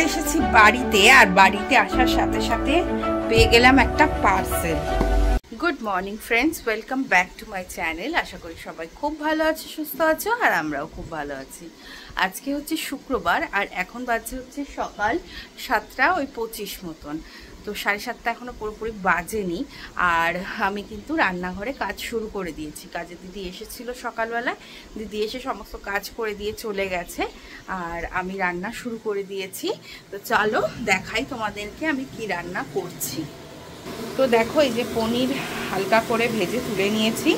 এসেছি বাড়িতে, আর বাড়িতে আসার সাথে সাথে পেয়ে গেলাম একটা parcel. Good morning friends, welcome back to my channel. আশা করি সবাই খুব ভালো আছে, সুস্থ আছো, আর আমরাও খুব ভালো আছি। আজকে হচ্ছে শুক্রবার, আর এখন বাজে হচ্ছে সকাল 7:25 মতন। তো 7:30 এখনও পুরোপুরি বাজেনি, আর আমি কিন্তু রান্নাঘরে কাজ শুরু করে দিয়েছি। কাজে দিদি এসেছিল সকালবেলায়, দিদি এসে সমস্ত কাজ করে দিয়ে চলে গেছে, আর আমি রান্না শুরু করে দিয়েছি। তো চলো দেখাই তোমাদেরকে আমি কি রান্না করছি। তো দেখো, এই যে পনির হালকা করে ভেজে তুলে নিয়েছি,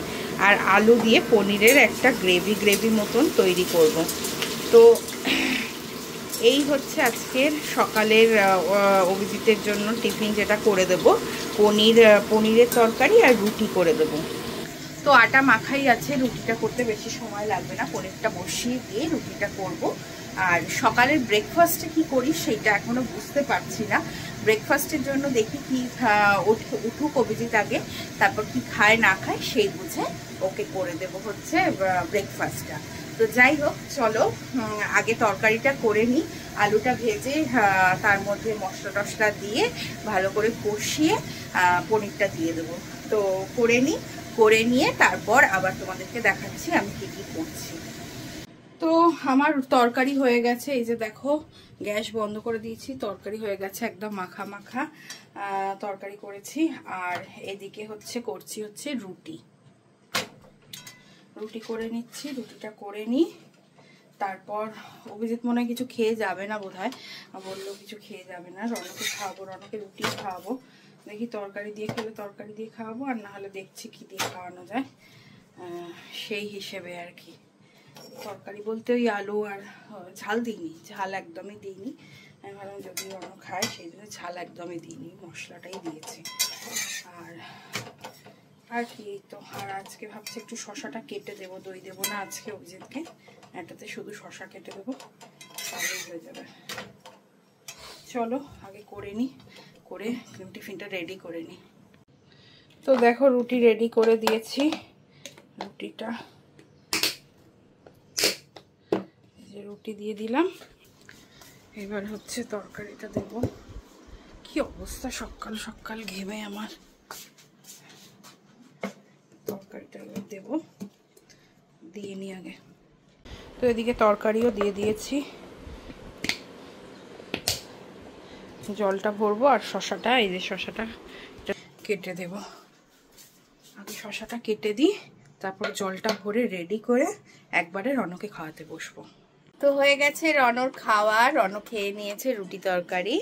আর আলু দিয়ে পনিরের একটা গ্রেভি মতন তৈরি করব। তো এই হচ্ছে আজকের সকালের অভিজিতের জন্য টিফিন যেটা করে দেব, পনিরের তরকারি আর রুটি করে দেব। তো আটা মাখাই আছে, রুটিটা করতে বেশি সময় লাগবে না, পনিরটা বসিয়ে দিয়ে রুটিটা করব। আর সকালের ব্রেকফাস্টে কি করি সেটা এখনো বুঝতে পারছি না। ব্রেকফাস্টের জন্য দেখি কি উঠুক অভিজিৎ আগে, তারপর কি খায় না খায় সেই বুঝে ওকে করে দেব হচ্ছে ব্রেকফাস্টটা। তো যাই হোক, চলো আগে তরকারিটা করে নিই। আলুটা ভেজে তার মধ্যে মশলা টশলা দিয়ে ভালো করে কষিয়ে পনিরটা দিয়ে দেবো। তো করে নিয়ে তারপর আবার তোমাদেরকে দেখাচ্ছি আমি কি কি করছি। তো আমার তরকারি হয়ে গেছে, এই যে দেখো গ্যাস বন্ধ করে দিয়েছি, তরকারি হয়ে গেছে, একদম মাখা মাখা তরকারি করেছি। আর এদিকে করছি রুটি করে নিচ্ছি। রুটিটা করে নিই, তারপর অভিজিৎ মনে হয় কিছু খেয়ে যাবে না, বোধহয় বললো কিছু খেয়ে যাবে না। রনকে খাওয়াবো, রনকে রুটি খাওয়াবো। দেখি তরকারি দিয়ে খেলে তরকারি দিয়ে খাওয়াবো, আর না হলে দেখছি কি দিয়ে খাওয়ানো যায় সেই হিসেবে আর কি। তরকারি বলতে ওই আলু আর ঝাল দিইনি, ঝাল একদমই দিইনি। আমি ভাবলাম যদি রন খায় সেই জন্য ঝাল একদমই দিইনি, মশলাটাই দিয়েছি। আর কি, তো আর আজকে ভাবছি একটু শশাটা কেটে দেবো, দই দেবো না আজকে অভিজিৎকে, এটাতে শুধু শশা কেটে দেবো, তাহলেই হয়ে যাবে। চলো আগে করে নিই, করে টিফিনটা রেডি করে নিই। তো দেখো রুটি রেডি করে দিয়েছি, রুটিটা রুটি দিয়ে দিলাম। এবার হচ্ছে তরকারিটা দেব। কি অবস্থা, সকাল সকাল ঘেমে আমার। তরকারিটা এবার দেবো, দিয়ে নিই আগে। তো এদিকে তরকারিও দিয়ে দিয়েছি, জলটা ভরবো, আর শশাটা, এই যে শশাটা কেটে দেব। আগে শশাটা কেটে দিই, তারপর জলটা ভরে রেডি করে একবারে রনকে খাওয়াতে বসবো। তো হয়ে গেছে রনর খাওয়া, রন খেয়ে নিয়েছে রুটি তরকারি,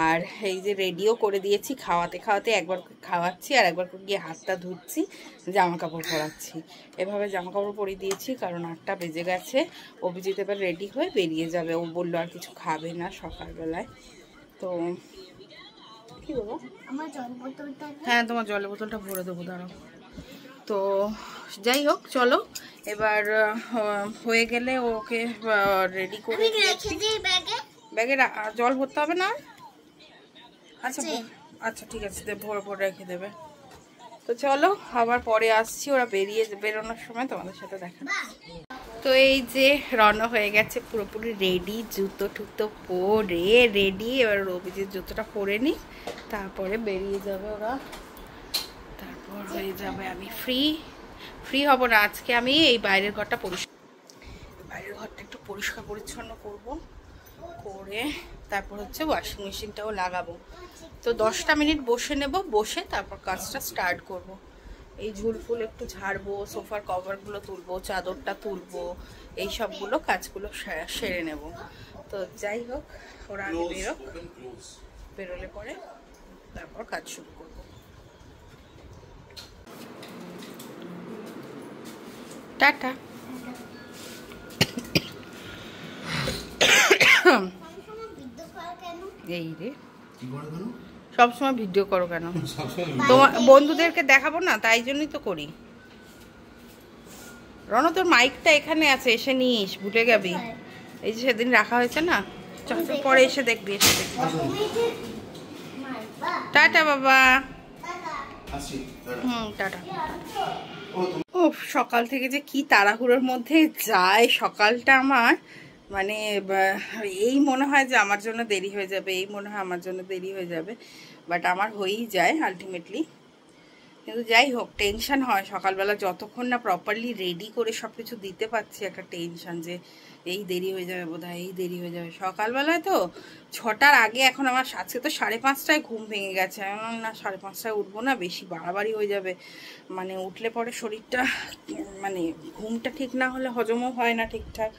আর এই যে রেডিও করে দিয়েছি। খাওয়াতে খাওয়াতে একবার খাওয়াচ্ছি, আর একবার গিয়ে হাতটা ধুচ্ছি, জামা কাপড় পরাচ্ছি। এভাবে জামা কাপড় পরিয়ে দিয়েছি, কারণ 8টা বেজে গেছে। অভিজিৎ এবার রেডি হয়ে বেরিয়ে যাবে, ও বললো আর কিছু খাবে না সকালবেলায়। তো কি বলবো, হ্যাঁ তোমার জলের বোতলটা ভরে দেবো, দাঁড়াও। তো যাই হোক, চলো এবার হয়ে গেলে ওকে রেডি করে ব্যাগে জল ভরতে হবে না। আচ্ছা আচ্ছা ঠিক আছে, ভরে রেখে দেবে। তো চলো আবার পরে আসছি, ওরা বেরোনোর সময় তোমাদের সাথে দেখা। তো এই যে রওনা হয়ে গেছে পুরোপুরি রেডি, জুতো টুতো পরে রেডি। এবার অভিজিৎ জুতোটা পরে নি, তারপরে বেরিয়ে যাবে ওরা, তারপর হয়ে যাবে আমি ফ্রি হব না। আজকে আমি এই বাইরের ঘরটা একটু পরিষ্কার পরিচ্ছন্ন করব, করে তারপর হচ্ছে ওয়াশিং মেশিনটাও লাগাবো। তো 10টা মিনিট বসে নেব, বসে তারপর কাজটা স্টার্ট করব। এই ঝুল ফুল একটু ঝাড়বো, সোফার কভারগুলো তুলবো, চাদরটা তুলবো, এই সবগুলো কাজগুলো সেরে নেব। তো যাই হোক, ওরা আগে বেরোলে পরে তারপর কাজ শুরু করব। টাটা। এই রে, সবসময় ভিডিও করো কেন? তোমার বন্ধুদেরকে দেখাবো না, তাই জন্যই তো করি। রণ, তোর মাইকটা এখানে আছে, এসে নিস, ভুলে যাবি। এই যে সেদিন রাখা হয়েছে না, পরে এসে দেখবি, টাটা বাবা। টাটা। ও সকাল থেকে যে কি তাড়াহুড়োর মধ্যে যায় সকালটা আমার, মানে এই মনে হয় যে আমার জন্য দেরি হয়ে যাবে, এই মনে হয় আমার জন্য দেরি হয়ে যাবে, বাট আমার হয়েই যায় আলটিমেটলি। কিন্তু যাই হোক, টেনশন হয় সকালবেলা যতক্ষণ না প্রপারলি রেডি করে সব কিছু দিতে পারছি, একটা টেনশন যে এই দেরি হয়ে যাবে বোধহয়, এই দেরি হয়ে যাবে। সকালবেলায় তো 6টার আগে, এখন আমার আজকে তো 5:30টায় ঘুম ভেঙে গেছে। না 5:30টায় উঠবো না, বেশি বাড়াবাড়ি হয়ে যাবে। মানে উঠলে পরে শরীরটা, মানে ঘুমটা ঠিক না হলে হজমও হয় না ঠিকঠাক,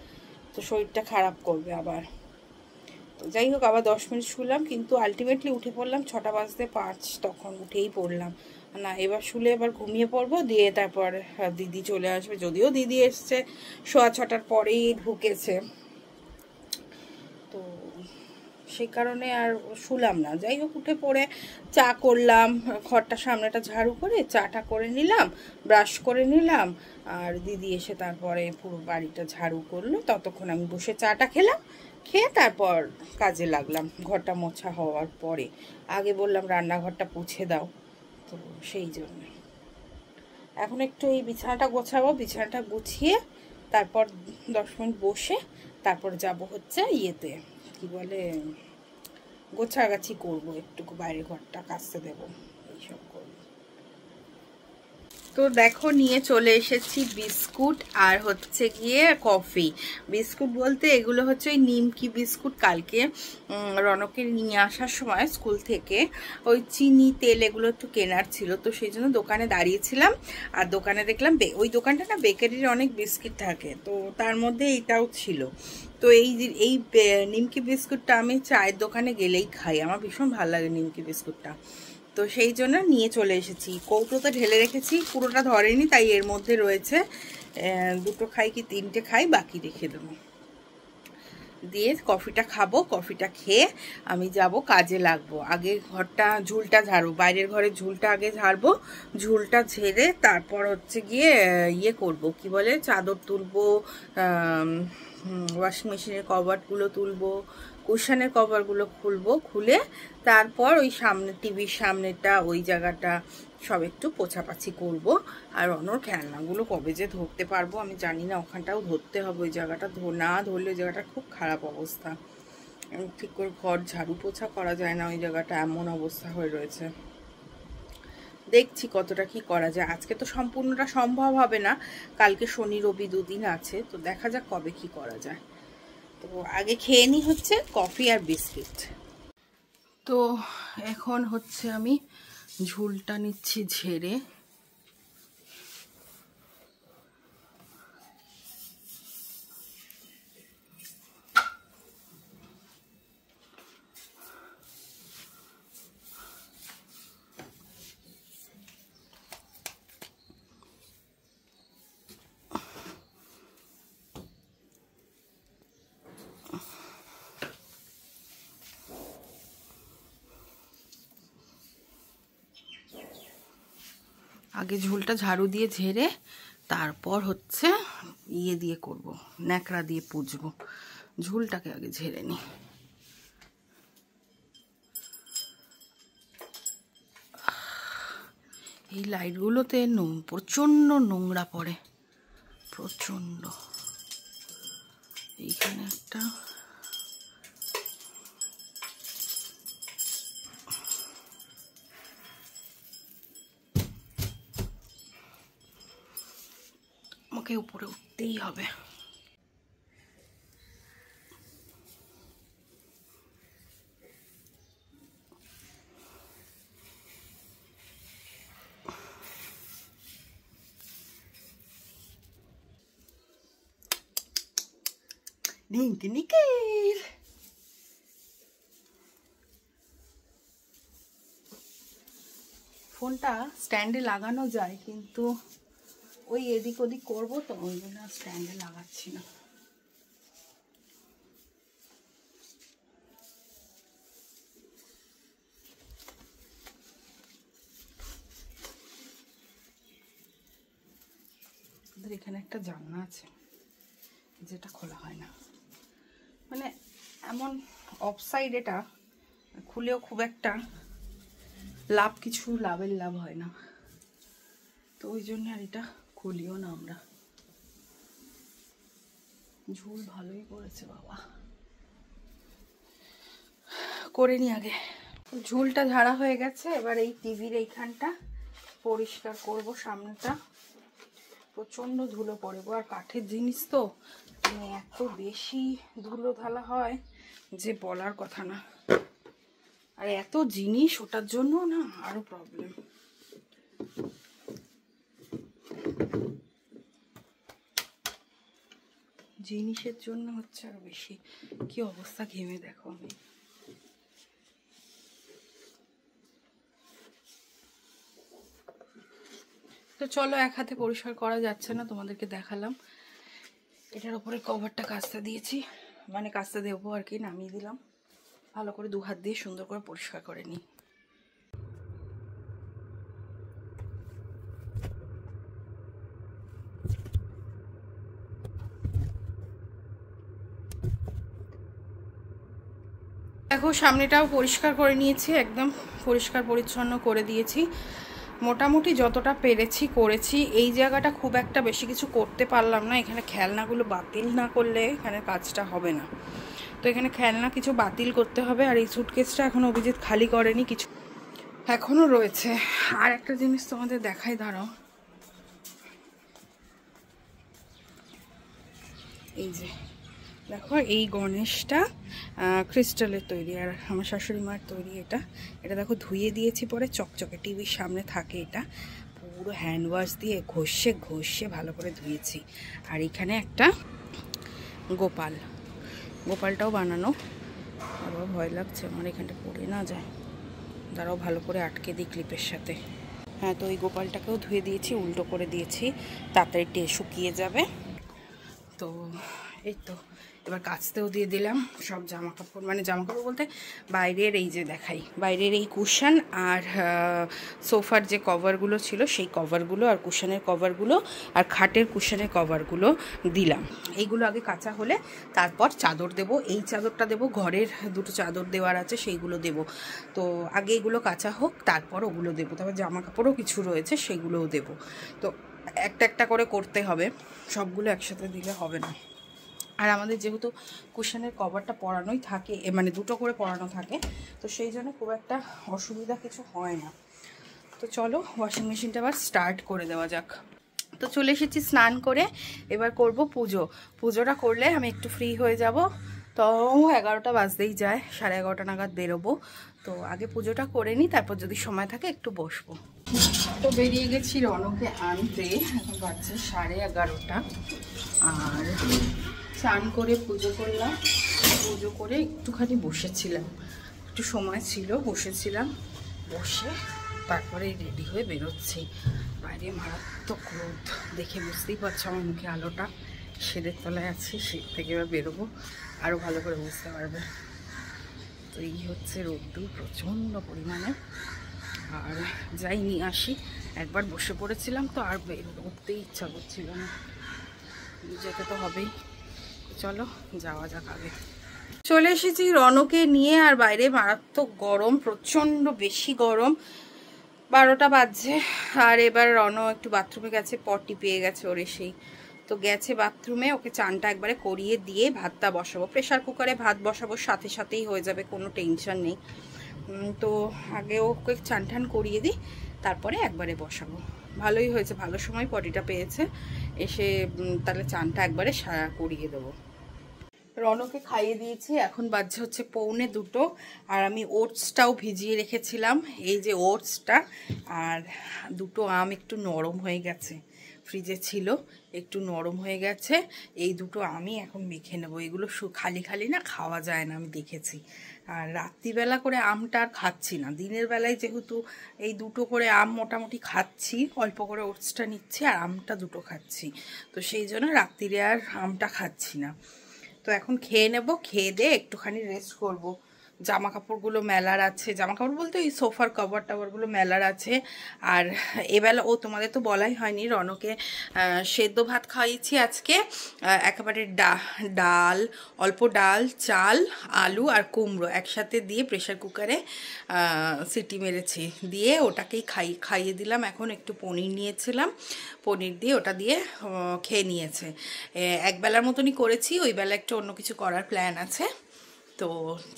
তো শরীরটা খারাপ করবে আবার। তো যাই হোক, আবার 10 মিনিট শুলাম, কিন্তু আলটিমেটলি উঠে পড়লাম 6:05, তখন উঠেই পড়লাম। না এবার শুলে এবার ঘুমিয়ে পড়বো, দিয়ে তারপর দিদি চলে আসবে। যদিও দিদি এসছে 6:15টার পরেই ঢুকেছে, তো সেই কারণে আর শুলাম না। যাই হোক, উঠে পড়ে চা করলাম, ঘরটা সামনেটা ঝাড়ু করে চাটা করে নিলাম, ব্রাশ করে নিলাম, আর দিদি এসে তারপরে পুরো বাড়িটা ঝাড়ু করলো। ততক্ষণ আমি বসে চাটা খেলাম, খেয়ে তারপর কাজে লাগলাম। ঘরটা মোছা হওয়ার পরে আগে বললাম রান্নাঘরটা পুছে দাও, তো সেই জন্য এখন একটু এই বিছানাটা গোছাবো। বিছানাটা গুছিয়ে তারপর 10 মিনিট বসে তারপর যাব হচ্ছে ইয়েতে, কি বলে, গোছাগাছি করবো, একটু বাইরের ঘরটা কাচতে দেবো, এইসব করবো। তো দেখো নিয়ে চলে এসেছি বিস্কুট আর হচ্ছে গিয়ে কফি। বিস্কুট বলতে এগুলো হচ্ছে ওই নিমকি বিস্কুট। কালকে রনকের নিয়ে আসার সময় স্কুল থেকে ওই চিনি তেল এগুলো একটু কেনার ছিল, তো সেই জন্য দোকানে দাঁড়িয়েছিলাম। আর দোকানে দেখলাম ওই দোকানটা না বেকারির অনেক বিস্কিট থাকে, তো তার মধ্যে এইটাও ছিল। তো এই নিমকি বিস্কুটটা আমি চায়ের দোকানে গেলেই খাই, আমার ভীষণ ভালো লাগে নিমকি বিস্কুটটা। তো সেই জন্য নিয়ে চলে এসেছি। কৌটোতে ঢেলে রেখেছি, পুরোটা ধরেনি, তাই এর মধ্যে রয়েছে। 2টো খাই কি 3টে খাই, বাকি রেখে দেবো। দিয়ে কফিটা খাবো, কফিটা খেয়ে আমি যাব কাজে লাগবো। আগে ঘরটা ঝুলটা ঝাড়বো, বাইরের ঘরের ঝুলটা আগে ঝাড়বো। ঝুলটা ঝেড়ে তারপর হচ্ছে গিয়ে ইয়ে করব, কি বলে, চাদর তুলবো, ওয়াশিং মেশিনের কভারগুলো তুলবো, কুশনের কভারগুলো খুলবো, খুলে তারপর ওই সামনে টিভির সামনেটা, ওই জায়গাটা সব একটু পোছাপাছি করব। আর অনর খেলনাগুলো কবে যে ধরতে পারবো আমি জানি না, ওখানটাও ধরতে হবে। ওই জায়গাটা না ধরলে ওই জায়গাটা খুব খারাপ অবস্থা, ঠিক করে ঘর ঝাড়ু পোছা করা যায় না, ওই জায়গাটা এমন অবস্থা হয়ে রয়েছে। দেখছি কতটা কি করা যায়। আজকে তো সম্পূর্ণটা সম্ভব হবে না, কালকে শনি রবি 2 দিন আছে, তো দেখা যাক কবে কি করা যায়। তো আগে খেয়ে নি হচ্ছে কফি আর বিস্কিট। তো এখন হচ্ছে আমি ঝুলটা নিচ্ছি ঝেড়ে। আগে ঝুলটা ঝাড়ু দিয়ে ঝেড়ে তারপর হচ্ছে ইয়ে দিয়ে করব, ন্যাকড়া দিয়ে পুছবো। ঝুলটাকে আগে ঝেড়ে নিই। এই লাইটগুলোতে প্রচণ্ড নোংরা পড়ে, প্রচণ্ড। এইখানে একটা আমাকে উপরে উঠতেই হবে। নিকেল ফোনটা স্ট্যান্ডে লাগানো যায়, কিন্তু ওই এদিক ওদিক করবো, তো ওই জন্য স্ট্যান্ডে লাগাচ্ছি না। ওদের এখানে একটা জানলা আছে যেটা খোলা হয় না, মানে এমন অফসাইড, এটা খুলেও খুব একটা লাভের লাভ হয় না, তো ওই জন্য আর এটা খুলিও না আমরা। ঝুল ভালোই করেছে বাবা, করে নি আগে। ঝুলটা ঝাড়া হয়ে গেছে, এবার এই টিভির এইখানটা পরিষ্কার করব, সামনেটা প্রচণ্ড ধুলো পড়ে গো। আর কাঠের জিনিস তো এত বেশি ধুলো ঢালা হয় যে বলার কথা না। আর এত জিনিস ওটার জন্য না আরো প্রবলেম। জিনিসের জন্য হচ্ছে আরো বেশি। কি অবস্থা, ঘেমে দেখো আমি। তো চলো, এক হাতে পরিষ্কার করা যাচ্ছে না, তোমাদেরকে দেখালাম। এটার উপরে কভারটা কাচতে দিয়েছি, মানে কাচতে দেবো আর কি, নামিয়ে দিলাম। ভালো করে 2 হাত দিয়ে সুন্দর করে পরিষ্কার করে নিই। দেখো সামনেটাও পরিষ্কার করে নিয়েছি, একদম পরিষ্কার পরিচ্ছন্ন করে দিয়েছি। মোটামুটি যতটা পেরেছি করেছি। এই জায়গাটা খুব একটা বেশি কিছু করতে পারলাম না, এখানে খেলনাগুলো বাতিল না করলে এখানে কাজটা হবে না। তো এখানে খেলনা কিছু বাতিল করতে হবে। আর এই সুটকেসটা এখনও অভিজিৎ খালি করেনি, কিছু এখনও রয়েছে। আর একটা জিনিস তোমাদের দেখাই, দাঁড়াও। এই যে দেখো, এই গণেশটা ক্রিস্টালের তৈরি, আর আমার শাশুড়ি মার তৈরি। এটা দেখো ধুয়ে দিয়েছি পরে, চকচকে টিভির সামনে থাকে। এটা পুরো হ্যান্ড ওয়াশ দিয়ে ঘষে ঘষে ভালো করে ধুয়েছি। আর এখানে একটা গোপালটাও বানানো। আরও ভয় লাগছে আমার, এখানটা পড়ে না যায়। দাঁড়াও ভালো করে আটকে দিই ক্লিপের সাথে। হ্যাঁ, তো ওই গোপালটাকেও ধুয়ে দিয়েছি, উল্টো করে দিয়েছি, তাড়াতাড়ি শুকিয়ে যাবে। তো এই তো এবার কাচতেও দিয়ে দিলাম সব জামা কাপড়, মানে জামা কাপড় বলতে বাইরের এই যে দেখাই, বাইরের এই কুশন আর সোফার যে কভারগুলো ছিল সেই কভারগুলো, আর কুশনের কভারগুলো, আর খাটের কুশনের কভারগুলো দিলাম। এইগুলো আগে কাচা হলে তারপর চাদর দেব। এই চাদরটা দেব, ঘরের 2টো চাদর দেওয়ার আছে সেইগুলো দেব। তো আগে এগুলো কাচা হোক, তারপর ওগুলো দেবো। তারপর জামা কাপড়ও কিছু রয়েছে সেগুলোও দেব। তো একটা একটা করে করতে হবে, সবগুলো একসাথে দিলে হবে না। আর আমাদের যেহেতু কুশনের কভারটা পরানোই থাকে, মানে 2টো করে পরানো থাকে, তো সেই জন্য খুব একটা অসুবিধা কিছু হয় না। তো চলো ওয়াশিং মেশিনটা আবার স্টার্ট করে দেওয়া যাক। তো চলে এসেছি স্নান করে, এবার করব পুজো। পুজোটা করলে আমি একটু ফ্রি হয়ে যাব। তো 11টা বাজতেই যায়, 11:30 নাগাদ বেরোবো। তো আগে পুজোটা করে নিই, তারপর যদি সময় থাকে একটু বসবো। তো বেরিয়ে গেছি রনকে আনতে, এখন বাজছে 11:30। আর স্নান করে পুজো করলাম, পুজো করে একটুখানি বসেছিলাম, একটু সময় ছিল, বসেছিলাম। বসে তারপরে রেডি হয়ে বেরোচ্ছি। বাইরে মারাত্মক রোদ, দেখে বুঝতেই পারছো আমার মুখে আলোটা। শেডের তলায় আছি, শেড থেকে এবার বেরোবো, আরও ভালো করে বুঝতে পারবে। তো এই হচ্ছে রোদ্দুর প্রচণ্ড পরিমাণে। আর যাই নিয়ে আসি, একবার বসে পড়েছিলাম তো আর উঠতেই ইচ্ছা করছিল না, যেতে তো হবেই। চলো যাওয়া যাক আগে। চলে এসেছি রনকে নিয়ে, আর বাইরে মারাত্মক গরম, প্রচণ্ড বেশি গরম। 12টা বাজছে। আর এবার রন একটু বাথরুমে গেছে, পটি পেয়ে গেছে ওর এসেই। তো গেছে বাথরুমে, ওকে চানটা একবারে করিয়ে দিয়ে ভাতটা বসাবো। প্রেশার কুকারে ভাত বসাবো, সাথে সাথেই হয়ে যাবে, কোনো টেনশন নেই। তো আগে ওকে চান টান করিয়ে দিই, তারপরে একবারে বসাবো। ভালোই হয়েছে, ভালো সময় পটিটা পেয়েছে, এসে তাহলে চানটা একবারে সারা করিয়ে দেবো। রনকে খাইয়ে দিয়েছি, এখন বাজছে হচ্ছে 1:45। আর আমি ওটসটাও ভিজিয়ে রেখেছিলাম, এই যে ওটসটা। আর 2টো আম একটু নরম হয়ে গেছে, ফ্রিজে ছিল, একটু নরম হয়ে গেছে। এই 2টো আমি এখন মেখে নেবো। এগুলো খালি খালি না খাওয়া যায় না, আমি দেখেছি। আর রাত্রিবেলা করে আমটা আর খাচ্ছি না, দিনের বেলায় যেহেতু এই 2টো করে আম মোটামুটি খাচ্ছি, অল্প করে ওটসটা নিচ্ছি আর আমটা 2টো খাচ্ছি। তো সেই জন্য রাত্রিরে আর আমটা খাচ্ছি না। তো এখন খেয়ে নেব, খেয়ে দিয়ে একটুখানি রেস্ট করব। জামা কাপড়গুলো মেলার আছে, জামা কাপড় বলতে এই সোফার কভার টাভারগুলো মেলার আছে। আর এবেলা তোমাদের তো বলাই হয়নি, রনকে সেদ্ধ ভাত খাইয়েছি আজকে, একেবারে ডাল, অল্প ডাল, চাল, আলু আর কুমড়ো একসাথে দিয়ে প্রেশার কুকারে সিটি মেরেছি, দিয়ে ওটাকেই খাইয়ে দিলাম। এখন একটু পনির নিয়েছিলাম, পনির দিয়ে ওটা দিয়ে খেয়ে নিয়েছে। একবেলার মতনই করেছি, ওই বেলা একটু অন্য কিছু করার প্ল্যান আছে। তো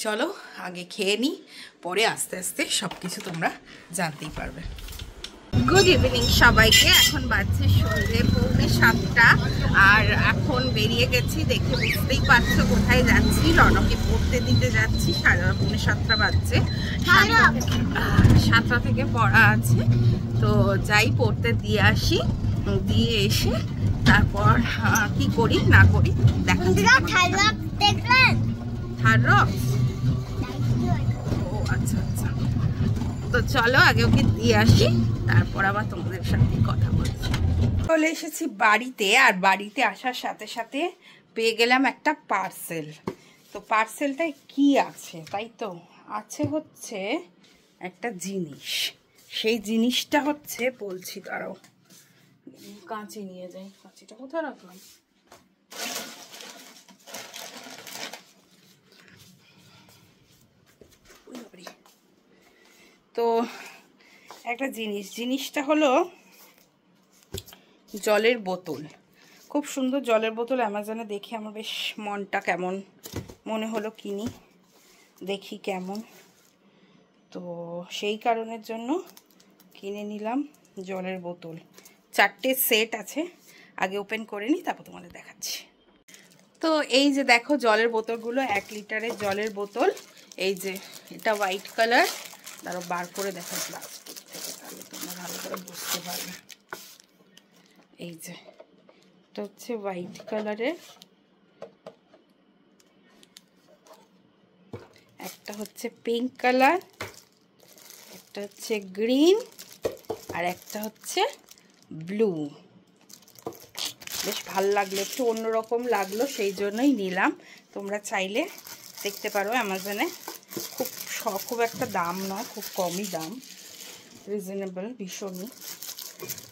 চলো আগে খেয়ে নিই, পরে আস্তে আস্তে সব কিছু তোমরা জানতেই পারবে। গুড ইভিনিং সবাইকে। এখন বাজছে সন্ধ্যে 6:45 আর এখন বেরিয়ে গেছি, দেখে বুঝতেই পারছো কোথায় যাচ্ছি। রনকে পড়তে দিতে যাচ্ছি, 6:45 বাজছে, 7টা থেকে পড়া আছে। তো যাই পড়তে দিয়ে আসি, দিয়ে এসে তারপর কি করি না করি দেখা থার্ড রক। ও আচ্ছা আচ্ছা, তো চলো আগে ওকে দিয়ে আসি, তারপর আবার তোমাদের সাথে কথা বলছি। চলে এসেছি বাড়িতে, আর বাড়িতে আসার সাথে সাথে পেয়ে গেলাম একটা পার্সেল। তো পার্সেলটায় কি আছে, তাই তো আছে হচ্ছে একটা জিনিস। সেই জিনিসটা হচ্ছে, বলছি দাঁড়াও, কাঁচি নিয়ে যাই। কাঁচিটা কোথায় রাখলাম? তো একটা জিনিসটা হলো জলের বোতল। খুব সুন্দর জলের বোতল, অ্যামাজনে দেখে আমার বেশ মনটা কেমন মনে হলো, কিনি দেখি কেমন। তো সেই কারণের জন্য কিনে নিলাম জলের বোতল। 4টে সেট আছে, আগে ওপেন করে নিই, তারপর তোমাদের দেখাচ্ছি। তো এই যে দেখো জলের বোতলগুলো, 1 লিটারের জলের বোতল। এই যে এটা হোয়াইট কালার, দাঁড়াও বার করে দেখো প্লাস্টিক থেকে, তাহলে তোমরা ভালো করে বুঝতে পারবে। এই যে এটা হচ্ছে হোয়াইট কালারের, একটা হচ্ছে পিঙ্ক কালার, একটা হচ্ছে গ্রিন, আর একটা হচ্ছে ব্লু। বেশ ভালো লাগলো, একটু অন্যরকম লাগলো, সেই জন্যই নিলাম। তোমরা চাইলে দেখতে পারো অ্যামাজনে, খুব একটা দাম নয়, খুব কমই দাম, রিজনেবল ভীষণই।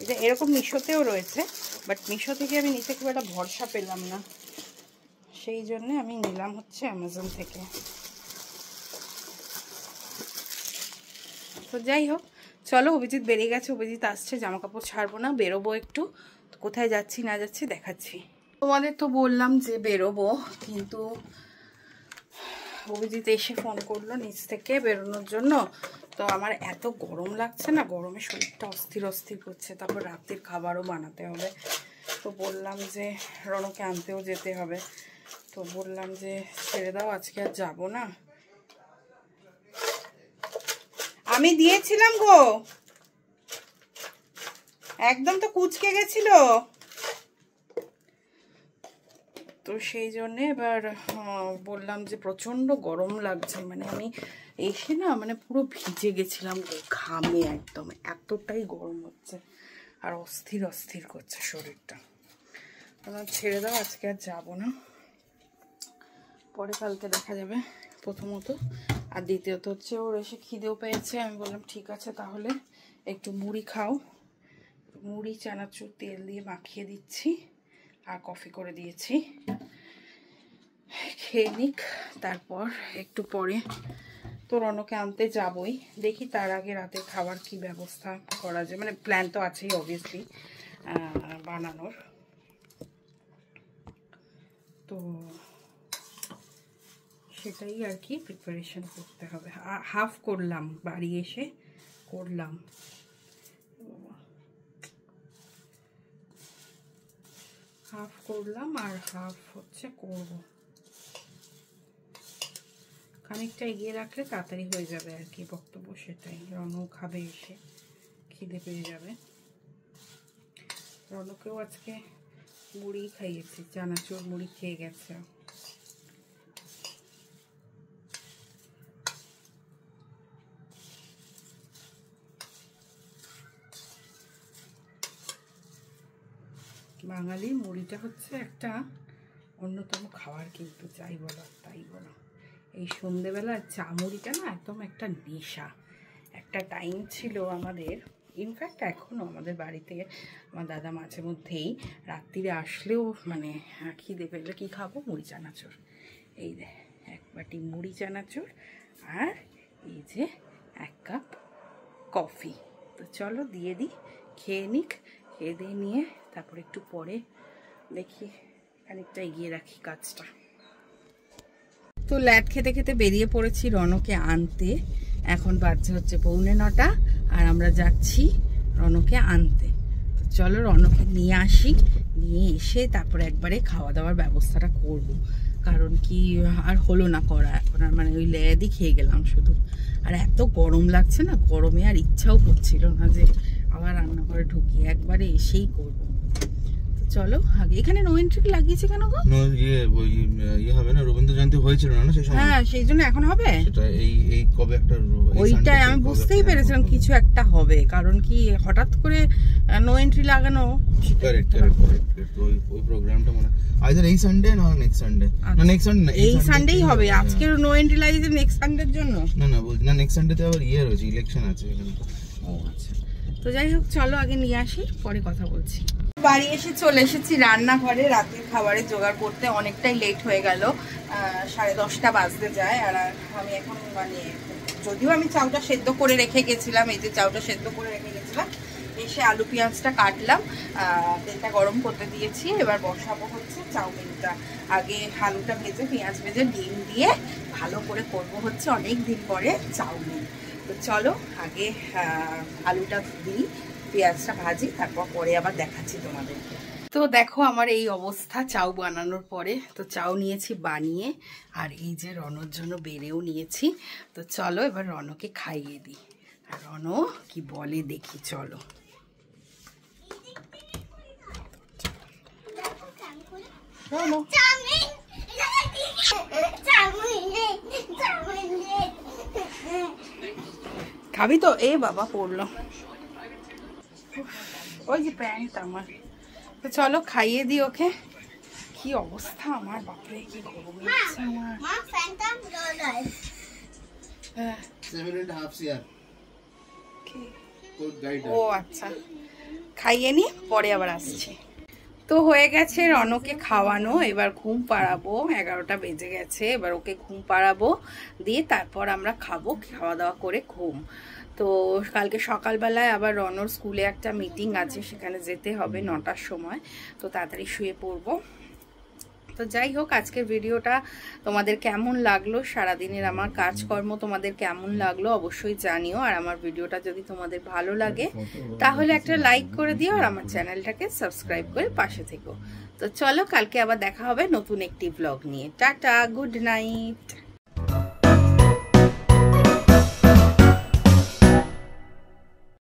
এটা এরকম মিশোতেও রয়েছে, বাট মিশো থেকে আমি নিতে খুব একটা ভরসা পেলাম না, সেই জন্যে আমি নিলাম হচ্ছে অ্যামাজন থেকে। তো যাই হোক, চলো অভিজিৎ বেরিয়ে গেছে, অভিজিৎ আসছে, জামা কাপড় ছাড়বো না, বেরোবো একটু। তো কোথায় যাচ্ছি না যাচ্ছি দেখাচ্ছি। তোমাদের তো বললাম যে বেরোবো, কিন্তু অভিজিৎ এসে ফোন করলো নিচ থেকে বেরোনোর জন্য। তো আমার এত গরম লাগছে না, গরমে শরীরটা অস্থির অস্থির করছে, তারপর রাতের খাবারও বানাতে হবে। তো বললাম যে রনকে আনতেও যেতে হবে, তো বললাম যে ছেড়ে দাও, আজকে আর যাবো না। আমি দিয়েছিলাম গো, একদম তো কুচকে গেছিল, তো সেই জন্যে এবার বললাম যে প্রচণ্ড গরম লাগছে, মানে আমি এসে না মানে পুরো ভিজে গেছিলাম ঘামে, একদম এতটাই গরম হচ্ছে আর অস্থির অস্থির করছে শরীরটা। আমার ছেড়ে দাও, আজকে আর যাবো না, পরে কালকে দেখা যাবে প্রথমত। আর দ্বিতীয়ত হচ্ছে ওর এসে খিদেও পেয়েছে, আমি বললাম ঠিক আছে তাহলে একটু মুড়ি খাও, মুড়ি চানাচুর তেল দিয়ে মাখিয়ে দিচ্ছি আর কফি করে দিয়েছি, খেয়ে নিক, তারপর একটু পরে তো রনকে আনতে যাবই। দেখি তার আগে রাতে খাবার কি ব্যবস্থা করা যায়, মানে প্ল্যান তো আছেই অবভিয়াসলি বানানোর। তো সেটাই আর কি প্রিপারেশন করতে হবে। হাফ করলাম, বাড়ি এসে করলাম, হাফ করলাম আর হাফ হচ্ছে করবো। খানিকটা এগিয়ে রাখলে তাড়াতাড়ি হয়ে যাবে আর কি বক্তব্য, সেটাই। রনও খাবে, এসে খিদে পেয়ে যাবে। রনকেও আজকে মুড়ি খাইয়েছি, চানাচুর মুড়ি খেয়ে গেছে। বাঙালির মুড়িটা হচ্ছে একটা অন্যতম খাবার, কিন্তু যাই বলো তাই বলো, এই সন্ধেবেলা চা মুড়িটা না একদম একটা নেশা। একটা টাইম ছিল আমাদের, ইনফ্যাক্ট এখনও আমাদের বাড়িতে আমার দাদা মাঝে মধ্যেই রাত্রিরে আসলেও মানে খিদে পেলে কী খাবো, মুড়ি চানাচুর। এই যে এক বাটি মুড়ি চানাচুর আর এই যে 1 কাপ কফি। তো চলো দিয়ে দিই, খেয়ে নিক। খেয়ে দিয়ে নিয়ে তারপর একটু পরে দেখি খানিকটা এগিয়ে রাখি কাজটা। তো ল্যাট খেতে খেতে বেরিয়ে পড়েছি রনকে আনতে। এখন বাজছে হচ্ছে 8:45 আর আমরা যাচ্ছি রনকে আনতে। তো চলো রনকে নিয়ে আসি, নিয়ে এসে তারপরে একবারে খাওয়া দাওয়ার ব্যবস্থাটা করব। কারণ কি আর হলো না করা, এখন আর মানে ওই ল্যাদই খেয়ে গেলাম শুধু। আর এত গরম লাগছে না, গরমে আর ইচ্ছাও করছিল না যে আবার রান্নাঘরে ঢুকি, একবারে এসেই করবো। চলো আগে এখানে নো এন্ট্রি লাগিয়েছে কেন গো? ইয়ে হবে না, রবীন্দ্র জয়ন্তী হয়েছিল না সেই সময়? হ্যাঁ সেই জন্য এখন হবে সেটা। এই কবে একটা ওইটাই আমি বুঝতেই পেরেছিলাম কিছু একটা হবে, কারণ কি হঠাৎ করে নো এন্ট্রি লাগানো। কারেক্ট ওই প্রোগ্রামটা মনে আইদার এই সানডে না নেক্সট সানডে। না নেক্সট সানডে না, এই সানডেই হবে। আজকে নো এন্ট্রি লাগিয়েছে নেক্সট সানডের জন্য। না বলছি না, নেক্সট সানডেতে আবার ইয়ে রয়েছে, ইলেকশন আছে এখানে। ও আচ্ছা, তো যাই হোক চলো আগে নিয়ে আসি, পরে কথা বলছি। বাড়ি এসে চলে এসেছি রান্নাঘরে রাতের খাবারের জোগাড় করতে। অনেকটাই লেট হয়ে গেল, 10:30 বাজতে যায়। আর আমি এখন মানে যদিও আমি চাউটা সেদ্ধ করে রেখে গেছিলাম, এই যে চাউটা সেদ্ধ করে রেখে গেছিলাম, এসে আলু পেঁয়াজটা কাটলাম, তেলটা গরম করতে দিয়েছি। এবার বসাবো হচ্ছে চাউমিনটা। আগে আলুটা ভেজে পেঁয়াজ ভেজে ডিম দিয়ে ভালো করে করব হচ্ছে অনেক দিন পরে চাউমিন। তো চলো আগে আলুটা দিই, পেঁয়াজটা ভাজি, তারপর পরে আবার দেখাচ্ছি তোমাদেরকে। তো দেখো আমার এই অবস্থা চাউ বানানোর পরে। তো চাউ নিয়েছি বানিয়ে, আর এই যে রনর জন্য বেড়েও নিয়েছি। তো চলো এবার রনকে খাইয়ে দিই, আর রন কি বলে দেখি। চলো খাবি তো? এ বাবা পড়লো ওই যে প্যান্ট আমার। তো চলো খাইয়ে দিই ওকে। কি অবস্থা আমার, বাপরে কি গরম লাগছে আমার। ও আচ্ছা, খাইয়ে নি পরে আবার আসছি। তো হয়ে গেছে রনকে খাওয়ানো, এবার ঘুম পাড়াবো। 11টা বেজে গেছে, এবার ওকে ঘুম পাড়াবো, দিয়ে তারপর আমরা খাবো। খাওয়া দাওয়া করে ঘুম। তো কালকে সকালবেলায় আবার রনর স্কুলে একটা মিটিং আছে, সেখানে যেতে হবে 9টার সময়। তো তাড়াতাড়ি শুয়ে পড়বো। তো যাই হোক আজকের ভিডিওটা তোমাদের কেমন লাগলো, সারাদিনের আমার কাজকর্ম তোমাদের কেমন লাগলো অবশ্যই জানিও। আর আমার ভিডিওটা যদি তোমাদের ভালো লাগে তাহলে একটা লাইক করে দিও, আর আমার চ্যানেলটাকে সাবস্ক্রাইব করে পাশে থেকো। তো চলো কালকে আবার দেখা হবে নতুন একটি ব্লগ নিয়ে। Tata, good night.